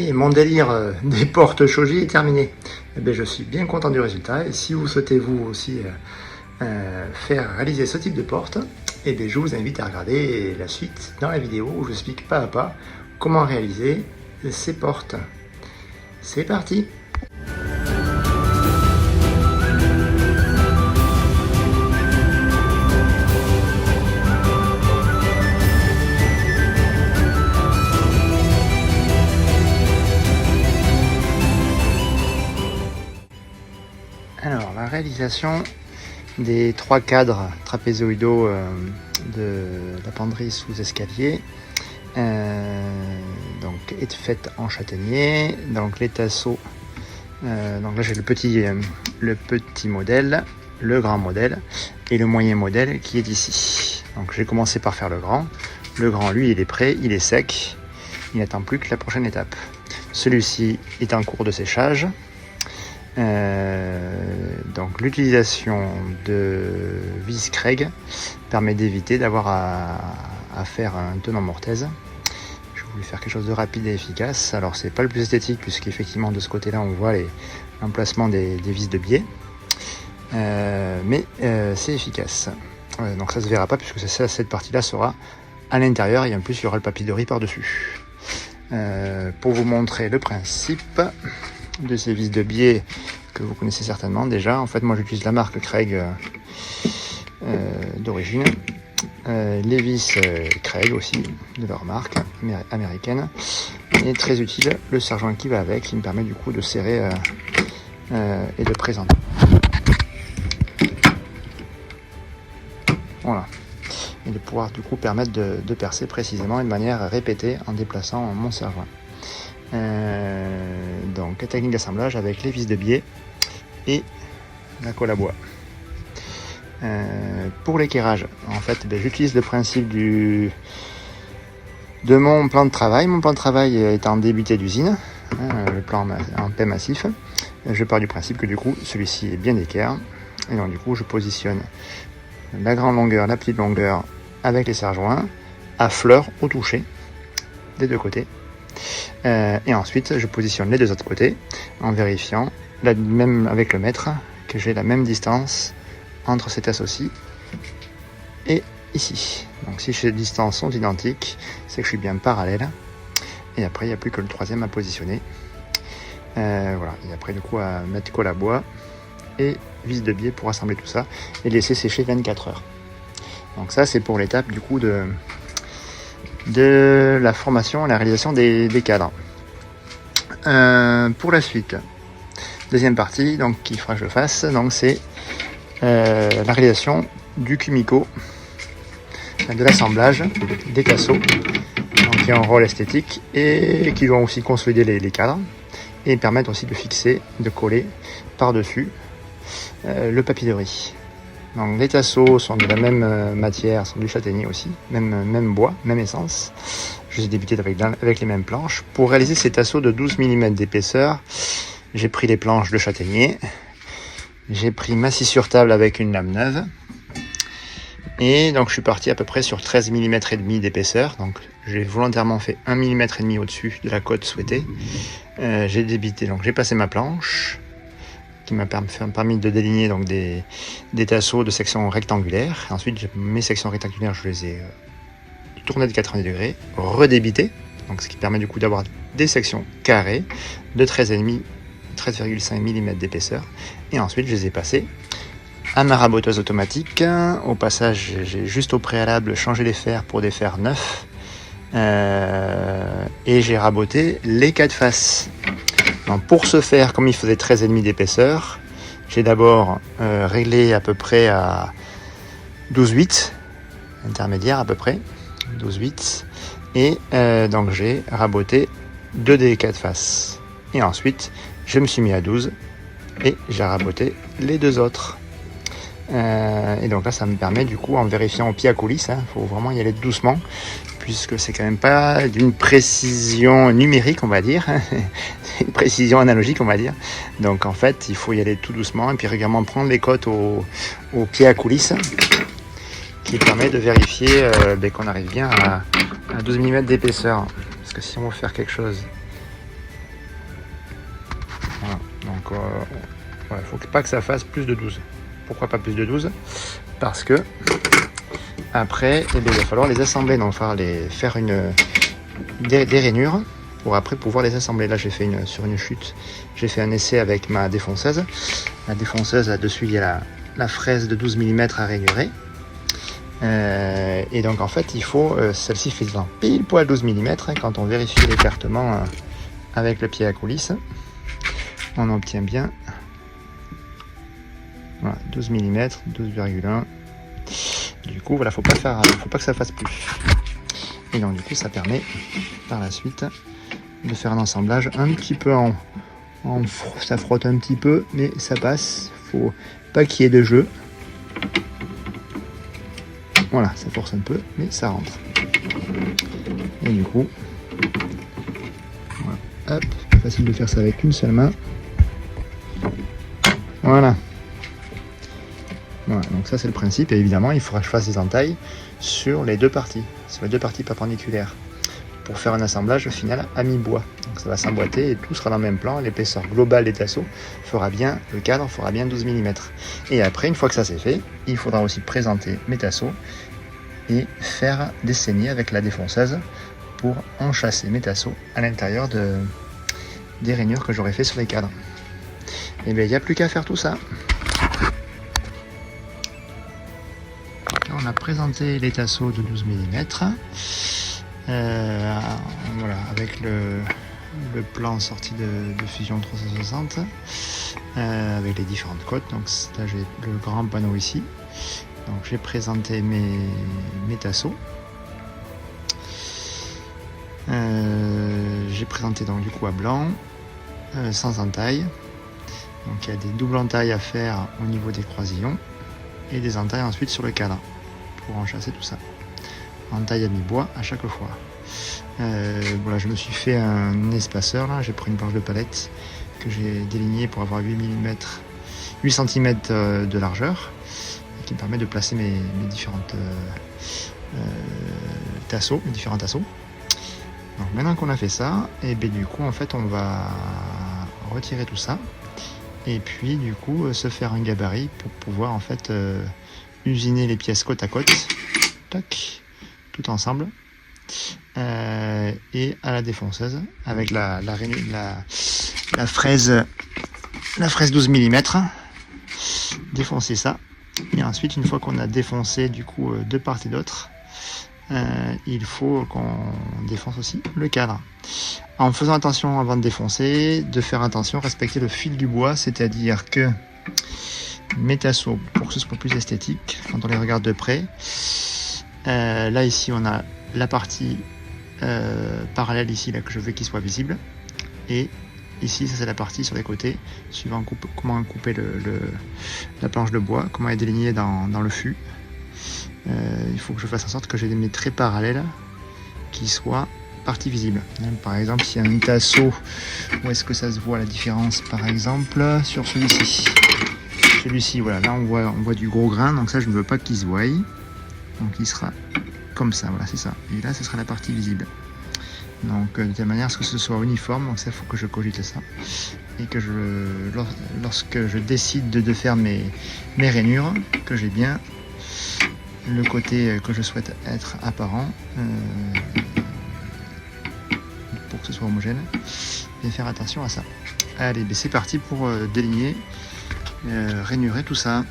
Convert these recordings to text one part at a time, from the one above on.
est, mon délire des portes Shoji est terminé. Eh bien, je suis bien content du résultat. Et si vous souhaitez vous aussi faire réaliser ce type de porte, eh bien, je vous invite à regarder la suite dans la vidéo où je explique pas à pas comment réaliser ces portes. C'est parti! Alors, la réalisation des 3 cadres trapézoïdaux de la penderie sous escalier donc est faite en châtaignier. Donc les tasseaux, donc là j'ai le petit modèle, le grand modèle et le moyen modèle qui est ici. Donc j'ai commencé par faire le grand. Le grand, lui, il est prêt, il est sec, il n'attend plus que la prochaine étape. Celui-ci est en cours de séchage. Donc l'utilisation de vis Craig permet d'éviter d'avoir à faire un tenant mortaise. Je voulais faire quelque chose de rapide et efficace. Alors c'est pas le plus esthétique puisqu'effectivement de ce côté là on voit l'emplacement des vis de biais, mais c'est efficace. Donc ça se verra pas puisque cette partie là sera à l'intérieur et en plus il y aura le papier de riz par dessus. Pour vous montrer le principe de ces vis de biais que vous connaissez certainement déjà. En fait, moi j'utilise la marque Craig d'origine. Les vis Craig aussi, de leur marque américaine. Et très utile, le serre-joint qui va avec, qui me permet du coup de serrer et de présenter. Voilà. Et de pouvoir du coup permettre de percer précisément et de manière répétée en déplaçant mon serre-joint. Donc la technique d'assemblage avec les vis de biais et la colle à bois. Pour l'équerrage, en fait, j'utilise le principe de mon plan de travail. Mon plan de travail est en débité d'usine, le plan en paix massif. Je pars du principe que du coup celui-ci est bien d'équerre et donc du coup je positionne la grande longueur, la petite longueur avec les serre-joints à fleur au toucher des deux côtés. Et ensuite je positionne les deux autres côtés en vérifiant même avec le mètre que j'ai la même distance entre ces tasses-ci et ici. Donc si ces distances sont identiques, c'est que je suis bien parallèle. Et après il n'y a plus que le troisième à positionner. Voilà. Et après du coup à mettre colle à bois et vis de biais pour assembler tout ça et laisser sécher 24 heures. Donc ça c'est pour l'étape du coup de la formation et la réalisation des cadres. Pour la suite, deuxième partie donc qu'il faudra que je fasse, donc c'est la réalisation du Kumiko, de l'assemblage des tasseaux, donc qui ont un rôle esthétique et qui vont aussi consolider les cadres et permettre aussi de fixer, de coller par-dessus le papier de riz. Donc les tasseaux sont de la même matière, sont du châtaignier aussi, même bois, même essence. Je les ai débutés avec les mêmes planches. Pour réaliser ces tasseaux de 12 mm d'épaisseur, j'ai pris les planches de châtaignier, j'ai pris ma scie sur table avec une lame neuve, et donc je suis parti à peu près sur 13 mm et demi d'épaisseur. Donc j'ai volontairement fait 1 mm et demi au-dessus de la cote souhaitée. J'ai débité, donc j'ai passé ma planche, qui m'a permis de déligner donc des tasseaux de section rectangulaire. Ensuite, mes sections rectangulaires, je les ai tournées de 90 degrés, redébitées, donc ce qui permet du coup d'avoir des sections carrées de 13,5 mm d'épaisseur. Et ensuite, je les ai passées à ma raboteuse automatique. Au passage, j'ai juste au préalable changé les fers pour des fers neufs. Et j'ai raboté les 4 faces. Donc pour ce faire, comme il faisait 13,5 d'épaisseur, j'ai d'abord réglé à peu près à 12,8, intermédiaire à peu près, 12,8, et donc j'ai raboté 2 des 4 faces. Et ensuite, je me suis mis à 12 et j'ai raboté les 2 autres. Et donc là, ça me permet du coup, en vérifiant au pied à coulisse, faut vraiment y aller doucement, puisque c'est quand même pas d'une précision numérique, on va dire, c'est une précision analogique, on va dire. Donc en fait, il faut y aller tout doucement et puis régulièrement prendre les cotes au pied à coulisse, qui permet de vérifier qu'on arrive bien à 12 mm d'épaisseur. Parce que si on veut faire quelque chose voilà, faut pas que ça fasse plus de 12. Pourquoi pas plus de 12? Parce que après, eh bien, il va falloir les assembler, donc il va falloir faire des rainures pour après pouvoir les assembler. Là, j'ai fait sur une chute, j'ai fait un essai avec ma défonceuse. La défonceuse, là-dessus, il y a la fraise de 12 mm à rainurer. Et donc, en fait, il faut, celle-ci faisant pile poil 12 mm, quand on vérifie l'écartement avec le pied à coulisse, on obtient bien voilà, 12 mm, 12,1. Du coup, voilà, faut pas que ça fasse plus. Et donc, du coup, ça permet par la suite de faire un assemblage un petit peu ça frotte un petit peu, mais ça passe. Faut pas qu'il y ait de jeu. Voilà, ça force un peu, mais ça rentre. Et du coup, voilà, hop, c'est facile de faire ça avec une seule main. Voilà. Voilà, donc ça c'est le principe, et évidemment il faudra que je fasse des entailles sur les deux parties perpendiculaires, pour faire un assemblage final à mi-bois. Donc ça va s'emboîter et tout sera dans le même plan, l'épaisseur globale des tasseaux fera bien, le cadre fera bien 12 mm. Et après, une fois que ça c'est fait, il faudra aussi présenter mes tasseaux et faire des saignées avec la défonceuse pour enchasser mes tasseaux à l'intérieur des rainures que j'aurais fait sur les cadres. Et bien il n'y a plus qu'à faire tout ça. On a présenté les tasseaux de 12 mm voilà, avec le plan sorti de Fusion 360 avec les différentes côtes. Donc là j'ai le grand panneau ici, donc j'ai présenté mes tasseaux. J'ai présenté donc du coup à blanc, sans entaille. Donc il y a des doubles entailles à faire au niveau des croisillons et des entailles ensuite sur le cadre pour enchasser tout ça. Entaille à mi-bois à chaque fois. Voilà, je me suis fait un espaceur là, j'ai pris une planche de palette que j'ai délignée pour avoir 8 cm de largeur, et qui me permet de placer mes différentes tasseaux, mes différents tasseaux. Donc maintenant qu'on a fait ça, et bien du coup en fait on va retirer tout ça et puis du coup se faire un gabarit pour pouvoir en fait usiner les pièces côte à côte, tac, tout ensemble, et à la défonceuse avec la fraise 12 mm, défoncer ça, et ensuite une fois qu'on a défoncé du coup de part et d'autre, il faut qu'on défonce aussi le cadre. En faisant attention avant de défoncer, de faire attention, respecter le fil du bois, c'est-à-dire que mes tasseaux, pour que ce soit plus esthétique, quand on les regarde de près, là ici on a la partie parallèle ici là que je veux qu'il soit visible, et ici ça c'est la partie sur les côtés, suivant comment couper la planche de bois, comment elle est délignée dans le fût. Il faut que je fasse en sorte que j'ai des traits parallèles qui soient partie visible. Par exemple, s'il y a un tasseau, où est-ce que ça se voit la différence? Par exemple, sur celui-ci. Celui-ci, voilà, là on voit du gros grain, donc ça je ne veux pas qu'il se voie. Donc il sera comme ça, voilà, c'est ça. Et là, ce sera la partie visible. Donc de telle manière à ce que ce soit uniforme, donc ça il faut que je cogite ça. Et que lorsque je décide de faire mes rainures, que j'ai bien le côté que je souhaite être apparent, pour que ce soit homogène, et faire attention à ça. Allez, ben c'est parti pour déligner, rainurer tout ça.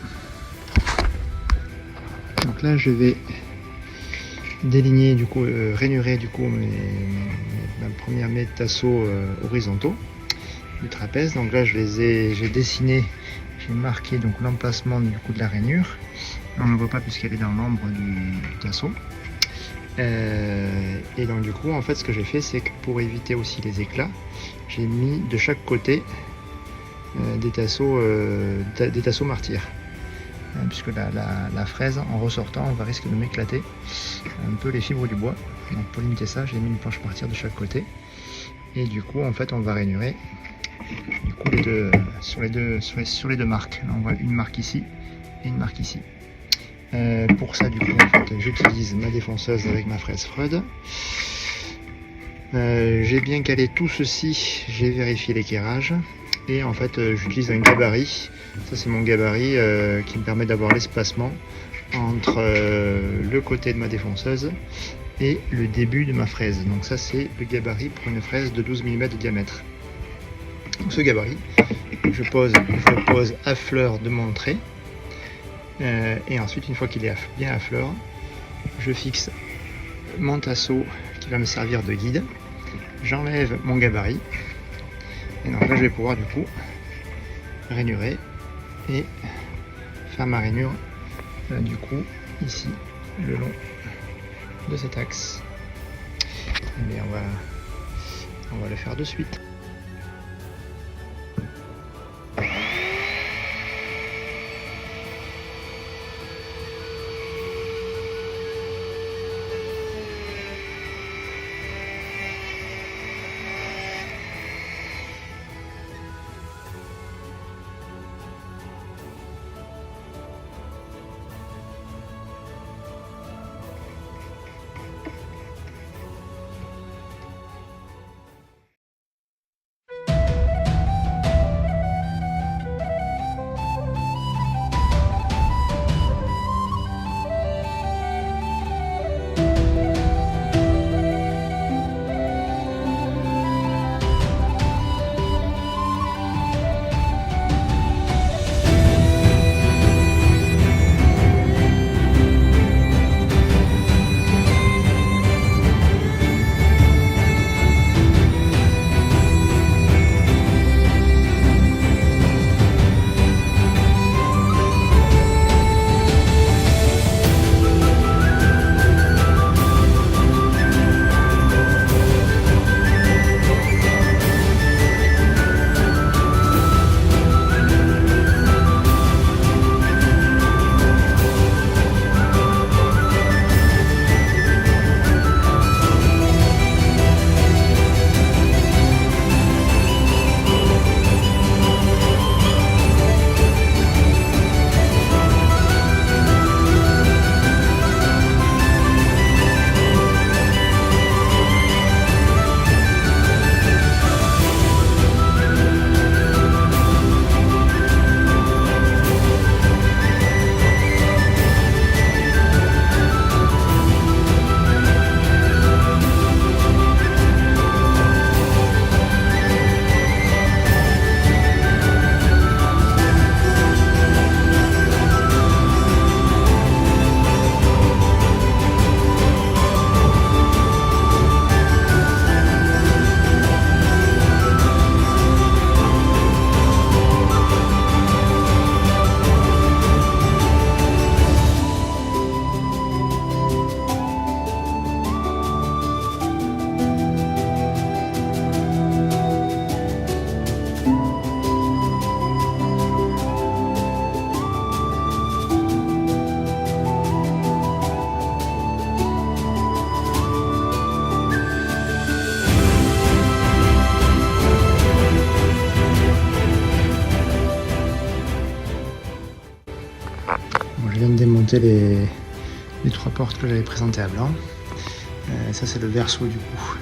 Donc là je vais déligner du coup, rainurer du coup mes tasseaux horizontaux du trapèze. Donc là j'ai dessiné, j'ai marqué donc l'emplacement du coup de la rainure. On ne le voit pas puisqu'elle est dans l'ombre du tasseau. Et donc du coup en fait ce que j'ai fait, c'est que pour éviter aussi les éclats, j'ai mis de chaque côté des tasseaux martyrs, puisque la fraise en ressortant on va risquer de m'éclater un peu les fibres du bois. Donc pour limiter ça, j'ai mis une planche martyre de chaque côté, et du coup en fait on va rainurer du coup sur les deux marques. Là, on voit une marque ici et une marque ici. Pour ça du coup en fait, j'utilise ma défonceuse avec ma fraise Freud. J'ai bien calé tout ceci, j'ai vérifié l'équerrage, et en fait j'utilise un gabarit. Ça c'est mon gabarit qui me permet d'avoir l'espacement entre le côté de ma défonceuse et le début de ma fraise. Donc ça c'est le gabarit pour une fraise de 12 mm de diamètre. Donc ce gabarit, je le pose à fleur de mon trait, et ensuite une fois qu'il est bien à fleur, je fixe mon tasseau qui va me servir de guide. J'enlève mon gabarit et donc là je vais pouvoir du coup rainurer et faire ma rainure du coup ici le long de cet axe. Et bien on va le faire de suite. Je viens de démonter les trois portes que j'avais présentées à blanc. Ça c'est le verso du coup.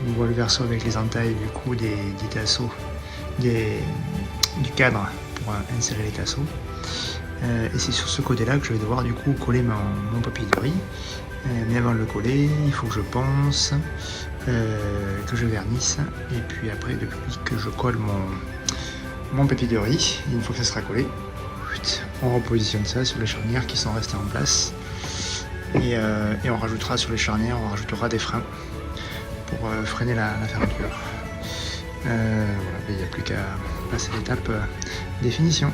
On voit le verso avec les entailles du coup des tasseaux, du cadre pour insérer les tasseaux. Et c'est sur ce côté-là que je vais devoir du coup coller mon papier de riz. Mais avant de le coller, il faut que je ponce, que je vernisse, et puis après depuis que je colle mon papier de riz, une fois que ça sera collé, on repositionne ça sur les charnières qui sont restées en place, et on rajoutera sur les charnières, on rajoutera des freins pour freiner la fermeture. Voilà, il n'y a plus qu'à passer l'étape définition.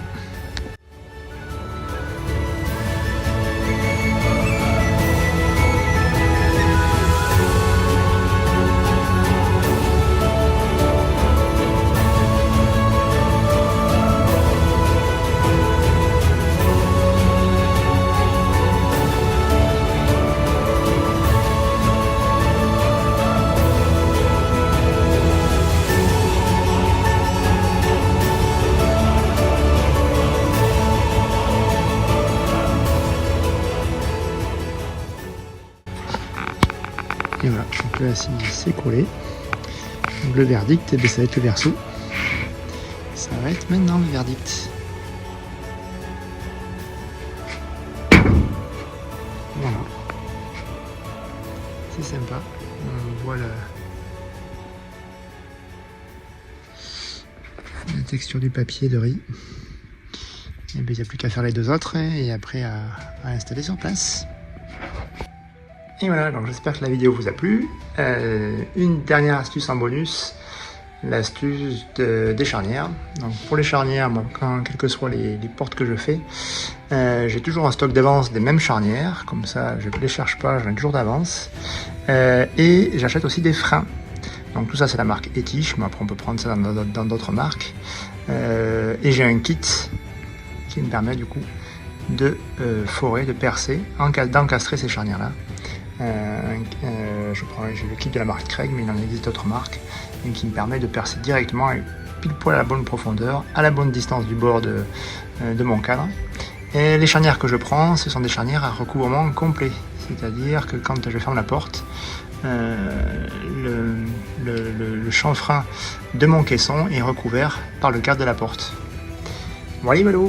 Et voilà, donc là c'est collé. Donc le verdict, ça va être le verso. Ça va être maintenant le verdict. Voilà. C'est sympa. On voit la texture du papier de riz. Et bien, il n'y a plus qu'à faire les deux autres et après à installer sur place. Et voilà, donc j'espère que la vidéo vous a plu. Une dernière astuce en bonus, l'astuce des charnières. Donc pour les charnières, moi, quelles que soient les portes que je fais, j'ai toujours un stock d'avance des mêmes charnières, comme ça je ne les cherche pas, j'en ai toujours d'avance. Et j'achète aussi des freins. Donc tout ça c'est la marque Etich, mais après on peut prendre ça dans d'autres marques. Et j'ai un kit qui me permet du coup de forer, de percer, d'encastrer ces charnières là. J'ai le kit de la marque Craig, mais il en existe d'autres marques, et qui me permet de percer directement pile poil à la bonne profondeur, à la bonne distance du bord de mon cadre. Et les charnières que je prends, ce sont des charnières à recouvrement complet, c'est-à-dire que quand je ferme la porte, le chanfrein de mon caisson est recouvert par le cadre de la porte. Voilà, voilà.